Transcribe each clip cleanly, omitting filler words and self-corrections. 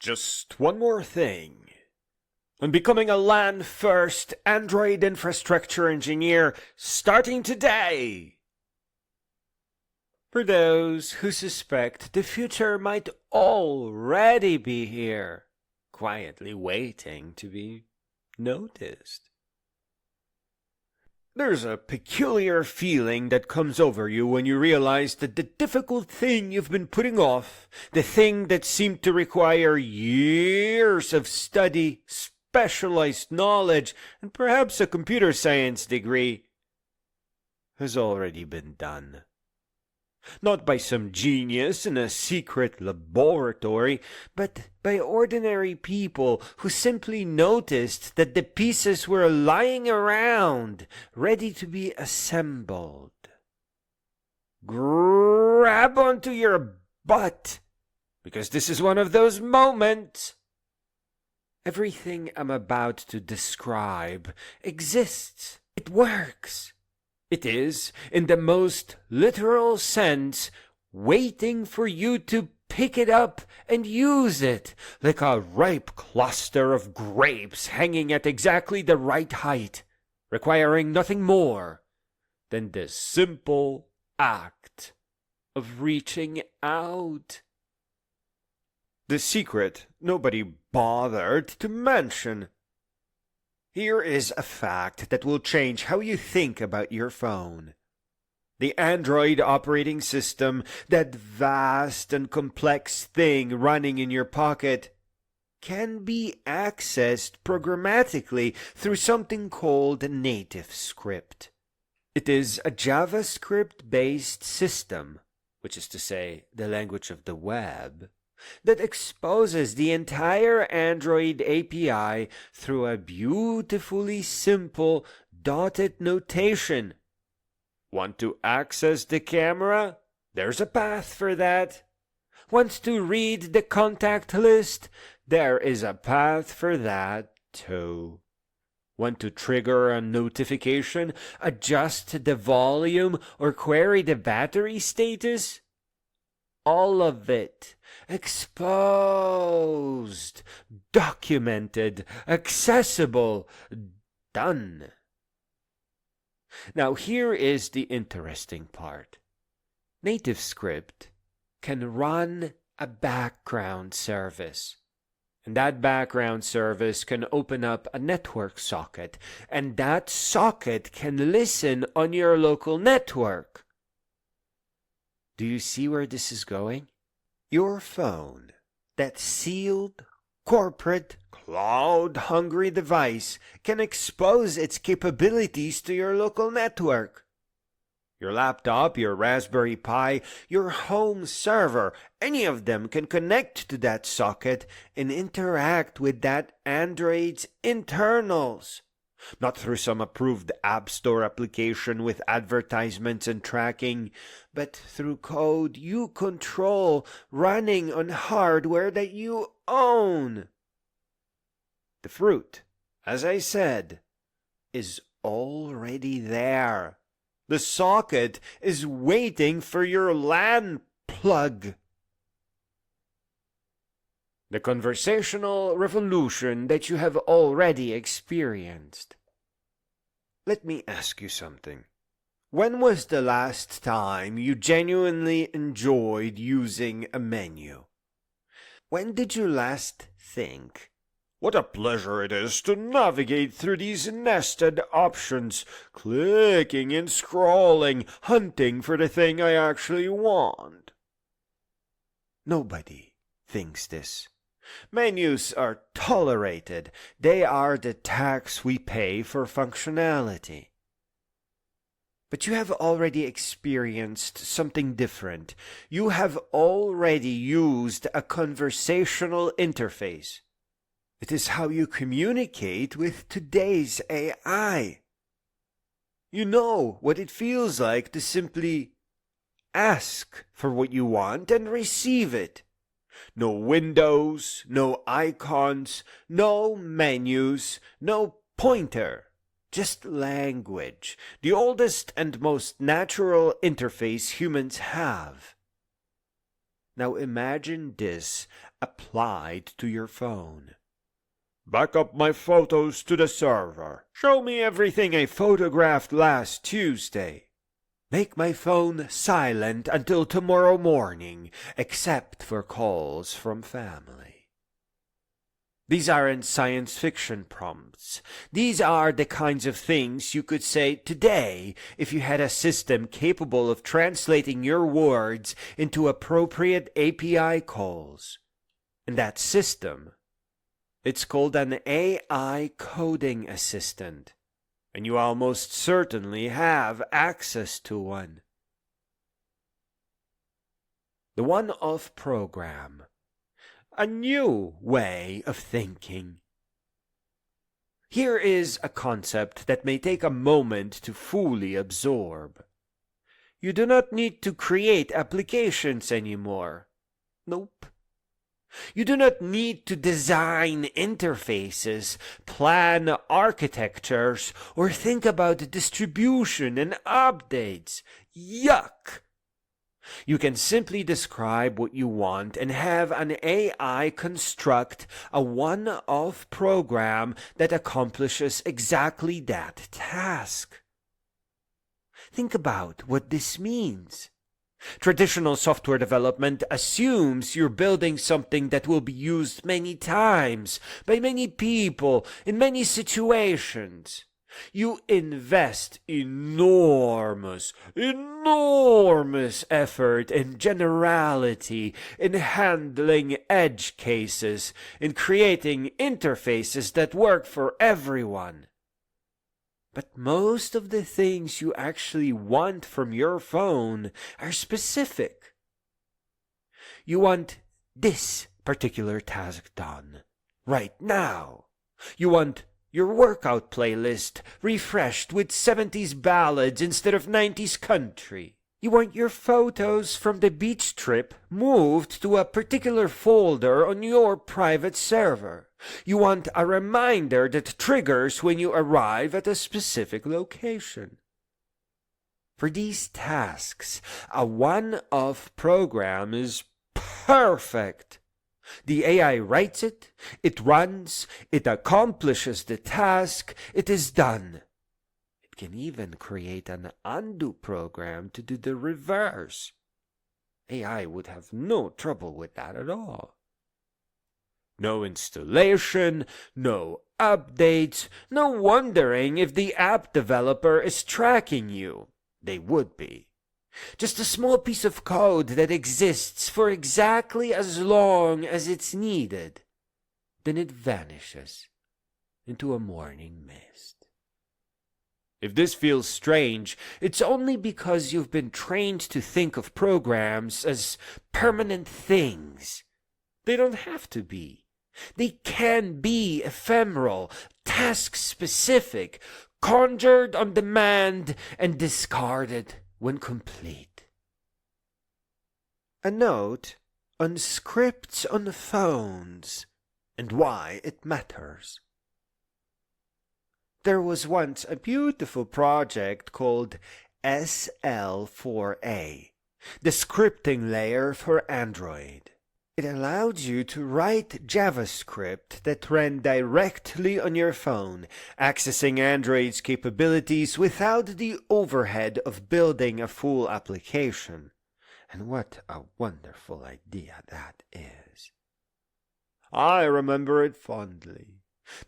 Just one more thing. I'm becoming a LAN-First Android infrastructure engineer starting today. For those who suspect the future might already be here, quietly waiting to be noticed. There's a peculiar feeling that comes over you when you realize that the difficult thing you've been putting off, the thing that seemed to require years of study, specialized knowledge, and perhaps a computer science degree, has already been done. Not by some genius in a secret laboratory, but by ordinary people who simply noticed that the pieces were lying around, ready to be assembled. Grab onto your butt, because this is one of those moments. Everything I'm about to describe exists. It works. It is, in the most literal sense, waiting for you to pick it up and use it, like a ripe cluster of grapes hanging at exactly the right height, requiring nothing more than the simple act of reaching out. The secret nobody bothered to mention. Here is a fact that will change how you think about your phone. The Android operating system, that vast and complex thing running in your pocket, can be accessed programmatically through something called NativeScript. It is a JavaScript-based system, which is to say, the language of the web, that exposes the entire Android API through a beautifully simple dotted notation. Want to access the camera? There's a path for that. Want to read the contact list? There is a path for that too. Want to trigger a notification, adjust the volume, or query the battery status? All of it exposed, documented, accessible, done. Now here is the interesting part. NativeScript can run a background service. And that background service can open up a network socket, and that socket can listen on your local network. Do you see where this is going? Your phone, that sealed, corporate, cloud-hungry device, can expose its capabilities to your local network. Your laptop, your Raspberry Pi, your home server, any of them can connect to that socket and interact with that Android's internals. Not through some approved App Store application with advertisements and tracking, but through code you control running on hardware that you own. The fruit, as I said, is already there. The socket is waiting for your LAN plug. The conversational revolution that you have already experienced. Let me ask you something. When was the last time you genuinely enjoyed using a menu? When did you last think, what a pleasure it is to navigate through these nested options, clicking and scrolling, hunting for the thing I actually want? Nobody thinks this. Menus are tolerated. They are the tax we pay for functionality. But you have already experienced something different. You have already used a conversational interface. It is how you communicate with today's AI. You know what it feels like to simply ask for what you want and receive it. No windows, no icons, no menus, no pointer. Just language, the oldest and most natural interface humans have. Now imagine this applied to your phone. Back up my photos to the server. Show me everything I photographed last Tuesday. Make my phone silent until tomorrow morning, except for calls from family. These aren't science fiction prompts. These are the kinds of things you could say today if you had a system capable of translating your words into appropriate API calls. And that system, it's called an AI coding assistant, and you almost certainly have access to one. The one-off program. A new way of thinking. Here is a concept that may take a moment to fully absorb. You do not need to create applications anymore. Nope. You do not need to design interfaces, plan architectures, or think about distribution and updates. Yuck! You can simply describe what you want and have an AI construct a one-off program that accomplishes exactly that task. Think about what this means. Traditional software development assumes you're building something that will be used many times, by many people, in many situations. You invest enormous effort and generality in handling edge cases, in creating interfaces that work for everyone. But most of the things you actually want from your phone are specific. You want this particular task done right now. You want your workout playlist refreshed with 70s ballads instead of 90s country. You want your photos from the beach trip moved to a particular folder on your private server. You want a reminder that triggers when you arrive at a specific location. For these tasks, a one-off program is perfect. The AI writes it, it runs, it accomplishes the task, it is done. It can even create an undo program to do the reverse. AI would have no trouble with that at all. No installation, no updates, no wondering if the app developer is tracking you. They would be. Just a small piece of code that exists for exactly as long as it's needed. Then it vanishes into a morning mist. If this feels strange, it's only because you've been trained to think of programs as permanent things. They don't have to be. They can be ephemeral, task-specific, conjured on demand, and discarded when complete. A note on scripts on phones and why it matters. There was once a beautiful project called SL4A, the scripting layer for Android. It allowed you to write JavaScript that ran directly on your phone, accessing Android's capabilities without the overhead of building a full application. And what a wonderful idea that is. I remember it fondly.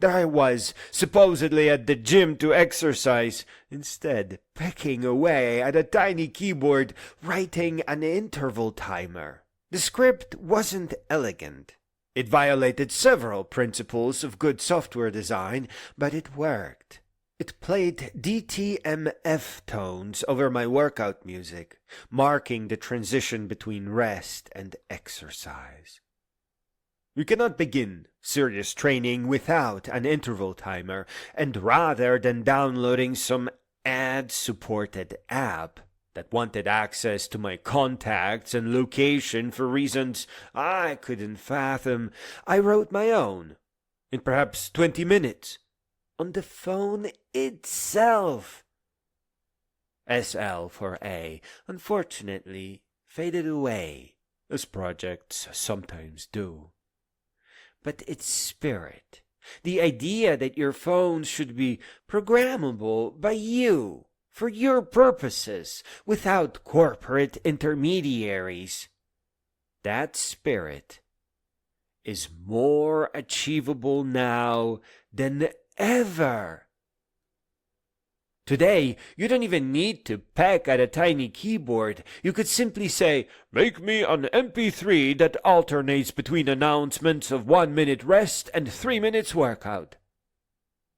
There I was, supposedly at the gym to exercise, instead pecking away at a tiny keyboard, writing an interval timer. The script wasn't elegant. It violated several principles of good software design, but it worked. It played DTMF tones over my workout music, marking the transition between rest and exercise. You cannot begin serious training without an interval timer, and rather than downloading some ad-supported app that wanted access to my contacts and location for reasons I couldn't fathom, I wrote my own, in perhaps 20 minutes, on the phone itself. SL4A, unfortunately, faded away, as projects sometimes do. but its spirit. The idea that your phone should be programmable by you, for your purposes, without corporate intermediaries. That spirit is more achievable now than ever. Today, you don't even need to peck at a tiny keyboard. You could simply say, "Make me an MP3 that alternates between announcements of 1 minute rest and 3 minutes workout."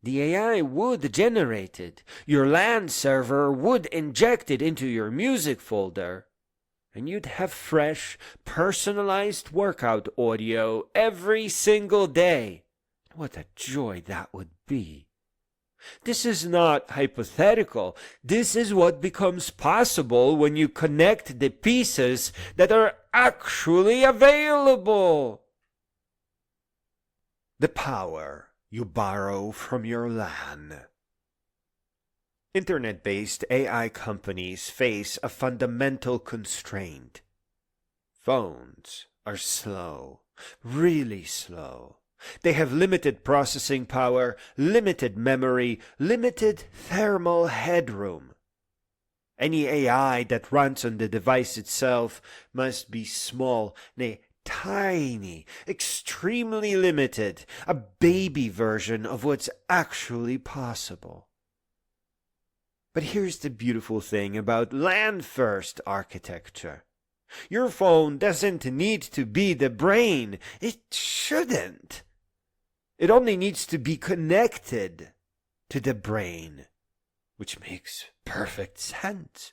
The AI would generate it. Your LAN server would inject it into your music folder. And you'd have fresh, personalized workout audio every single day. What a joy that would be. This is not hypothetical. This is what becomes possible when you connect the pieces that are actually available. The power you borrow from your LAN. Internet-based AI companies face a fundamental constraint. Phones are slow, really slow. They have limited processing power, limited memory, limited thermal headroom. Any AI that runs on the device itself must be small, nay, tiny, extremely limited, a baby version of what's actually possible. But here's the beautiful thing about LAN-First architecture. Your phone doesn't need to be the brain. It shouldn't. It only needs to be connected to the brain, which makes perfect sense.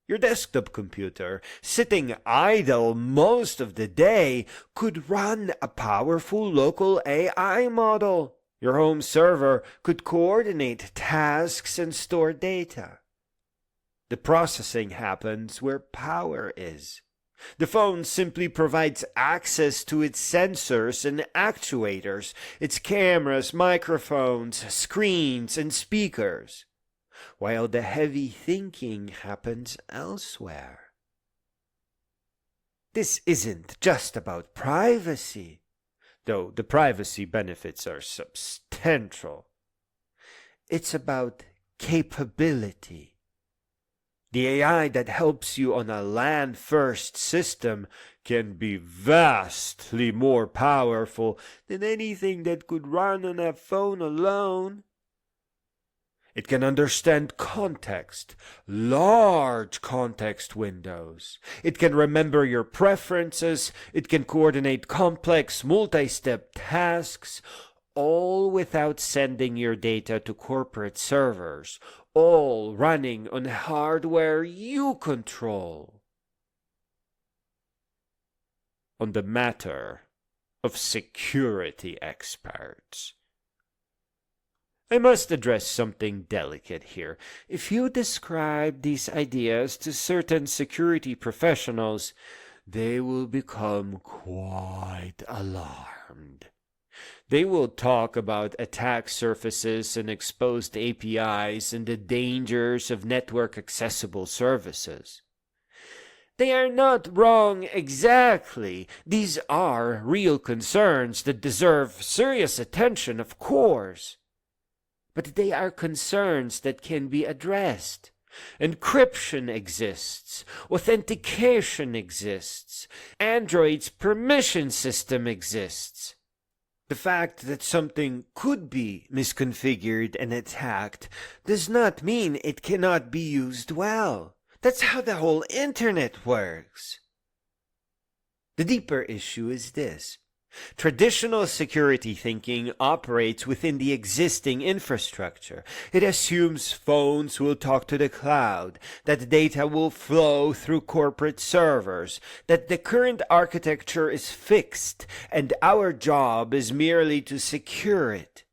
Your desktop computer, sitting idle most of the day, could run a powerful local AI model. Your home server could coordinate tasks and store data. The processing happens where power is. The phone simply provides access to its sensors and actuators, its cameras, microphones, screens, and speakers, while the heavy thinking happens elsewhere. This isn't just about privacy, though the privacy benefits are substantial. It's about capability. The AI that helps you on a LAN-First system can be vastly more powerful than anything that could run on a phone alone. It can understand context, large context windows. It can remember your preferences. It can coordinate complex multi-step tasks, all without sending your data to corporate servers, all running on hardware you control. On the matter of security experts, I must address something delicate here. If you describe these ideas to certain security professionals, they will become quite alarmed. They will talk about attack surfaces and exposed APIs and the dangers of network-accessible services. They are not wrong exactly. These are real concerns that deserve serious attention, of course. But they are concerns that can be addressed. Encryption exists. Authentication exists. Android's permission system exists. The fact that something could be misconfigured and attacked does not mean it cannot be used well. That's how the whole internet works. The deeper issue is this. Traditional security thinking operates within the existing infrastructure. It assumes phones will talk to the cloud, that data will flow through corporate servers, that the current architecture is fixed, and our job is merely to secure it.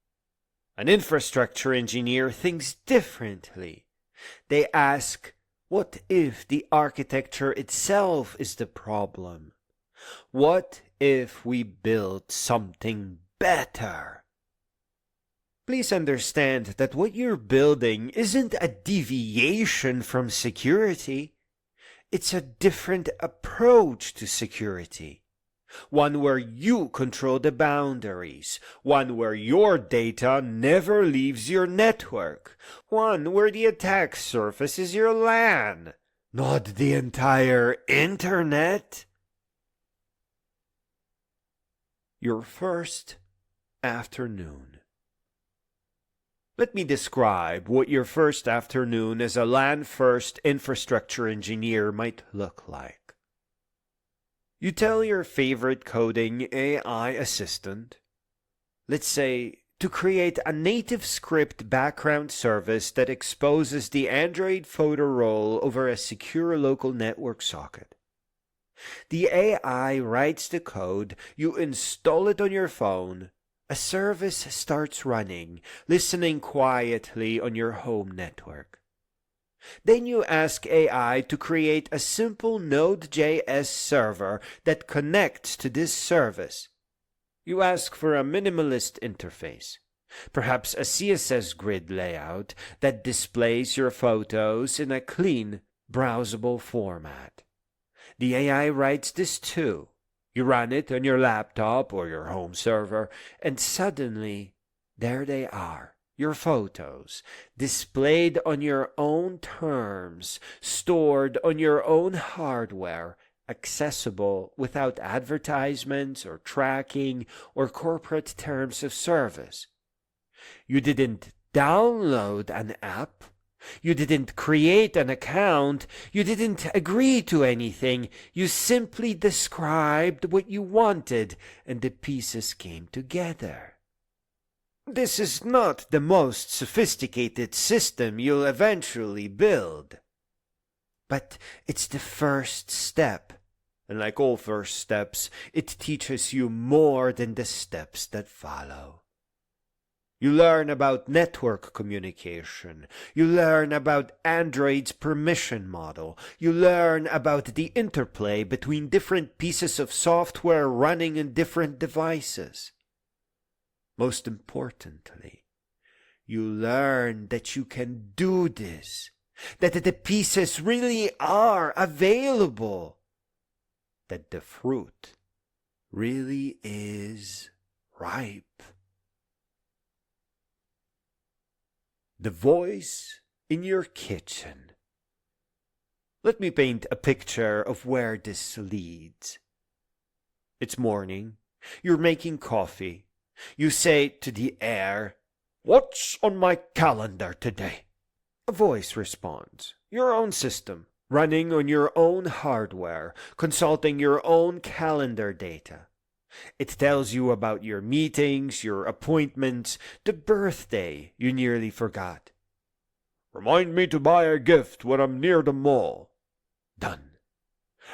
An infrastructure engineer thinks differently. They ask, what if the architecture itself is the problem? What if we build something better? Please understand that what you're building isn't a deviation from security. It's a different approach to security. One where you control the boundaries. One where your data never leaves your network. One where the attack surface is your LAN, not the entire internet. Your first afternoon. Let me describe what your first afternoon as a LAN-First infrastructure engineer might look like. You tell your favorite coding AI assistant, let's say, to create a NativeScript background service that exposes the Android photo roll over a secure local network socket. The AI writes the code, you install it on your phone, a service starts running, listening quietly on your home network. Then you ask AI to create a simple Node.js server that connects to this service. You ask for a minimalist interface, perhaps a CSS grid layout that displays your photos in a clean, browsable format. The AI writes this too. You run it on your laptop or your home server, and suddenly, there they are, your photos, displayed on your own terms, stored on your own hardware, accessible without advertisements or tracking or corporate terms of service. You didn't download an app. You didn't create an account. You didn't agree to anything. You simply described what you wanted, and the pieces came together. This is not the most sophisticated system you'll eventually build. But it's the first step. And like all first steps, it teaches you more than the steps that follow. You learn about network communication. You learn about Android's permission model. You learn about the interplay between different pieces of software running in different devices. Most importantly, you learn that you can do this, that the pieces really are available, that the fruit really is ripe. The voice in your kitchen. Let me paint a picture of where this leads. It's morning. You're making coffee. You say to the air, "What's on my calendar today?" A voice responds, your own system, running on your own hardware, consulting your own calendar data. It tells you about your meetings, your appointments, the birthday you nearly forgot. Remind me to buy a gift when I'm near the mall. Done.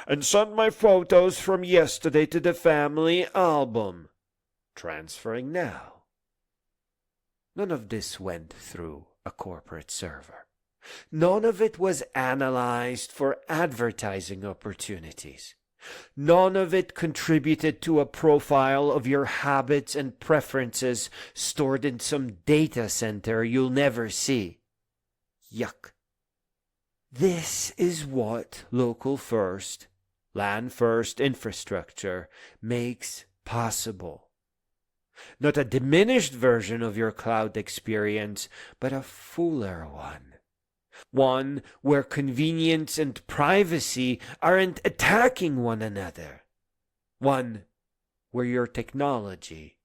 And send my photos from yesterday to the family album. Transferring now. None of this went through a corporate server. None of it was analyzed for advertising opportunities. None of it contributed to a profile of your habits and preferences stored in some data center you'll never see. Yuck. This is what local first, LAN first infrastructure makes possible. Not a diminished version of your cloud experience, but a fuller one. One where convenience and privacy aren't attacking one another. One where your technology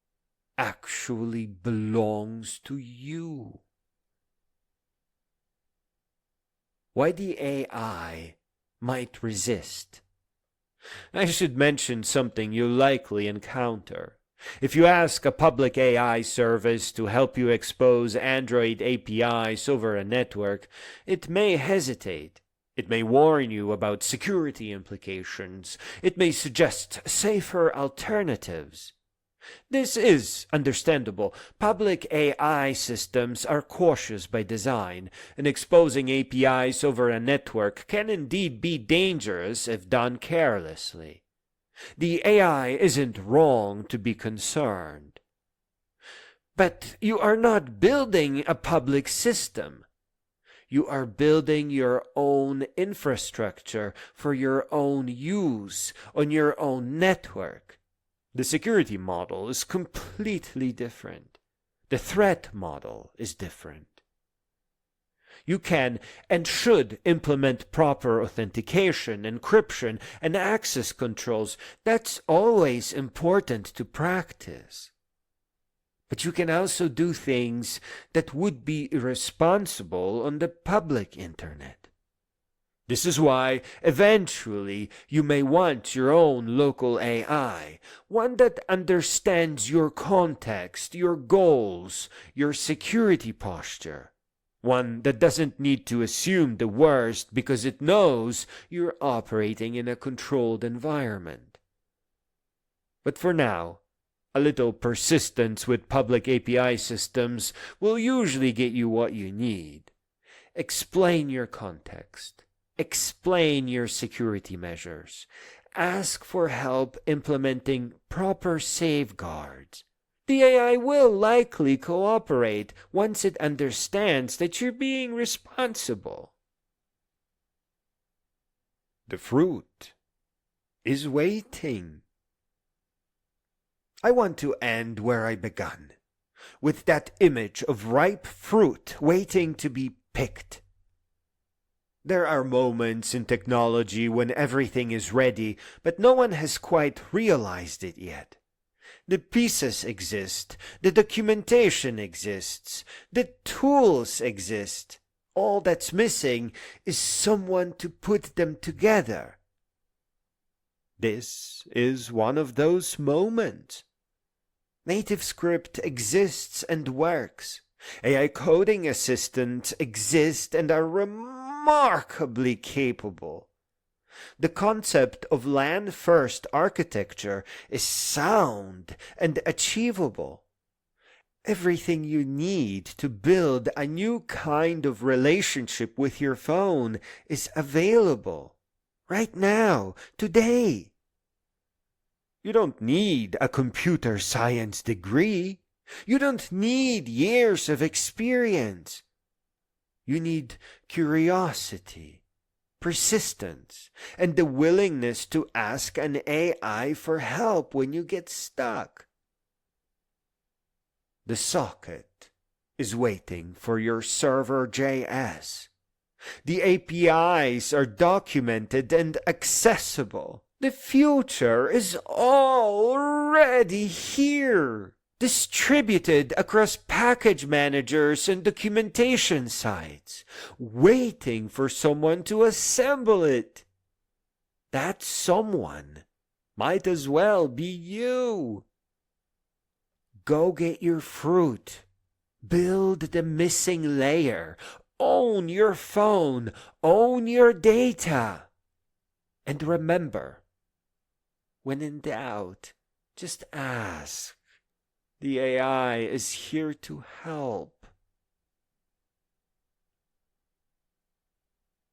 actually belongs to you. Why the AI might resist. I should mention something you'll likely encounter. If you ask a public AI service to help you expose Android APIs over a network, it may hesitate. It may warn you about security implications. It may suggest safer alternatives. This is understandable. Public AI systems are cautious by design, and exposing APIs over a network can indeed be dangerous if done carelessly. The AI isn't wrong to be concerned. But you are not building a public system. You are building your own infrastructure for your own use on your own network. The security model is completely different. The threat model is different. You can and should implement proper authentication, encryption, and access controls. That's always important to practice. But you can also do things that would be irresponsible on the public internet. This is why, eventually, you may want your own local AI, one that understands your context, your goals, your security posture. One that doesn't need to assume the worst because it knows you're operating in a controlled environment. But for now, a little persistence with public API systems will usually get you what you need. Explain your context. Explain your security measures. Ask for help implementing proper safeguards. The AI will likely cooperate once it understands that you're being responsible. The fruit is waiting. I want to end where I began, with that image of ripe fruit waiting to be picked. There are moments in technology when everything is ready, but no one has quite realized it yet. The pieces exist, the documentation exists, the tools exist. All that's missing is someone to put them together. This is one of those moments. NativeScript exists and works. AI coding assistants exist and are remarkably capable. The concept of LAN-First architecture is sound and achievable. Everything you need to build a new kind of relationship with your phone is available right now, today. You don't need a computer science degree. You don't need years of experience. You need curiosity, persistence, and the willingness to ask an AI for help when you get stuck. The socket is waiting for your server.js. The APIs are documented and accessible. The future is already here, distributed across package managers and documentation sites, waiting for someone to assemble it. That someone might as well be you. Go get your fruit. Build the missing layer. Own your phone. Own your data. And remember, when in doubt, just ask. The AI is here to help.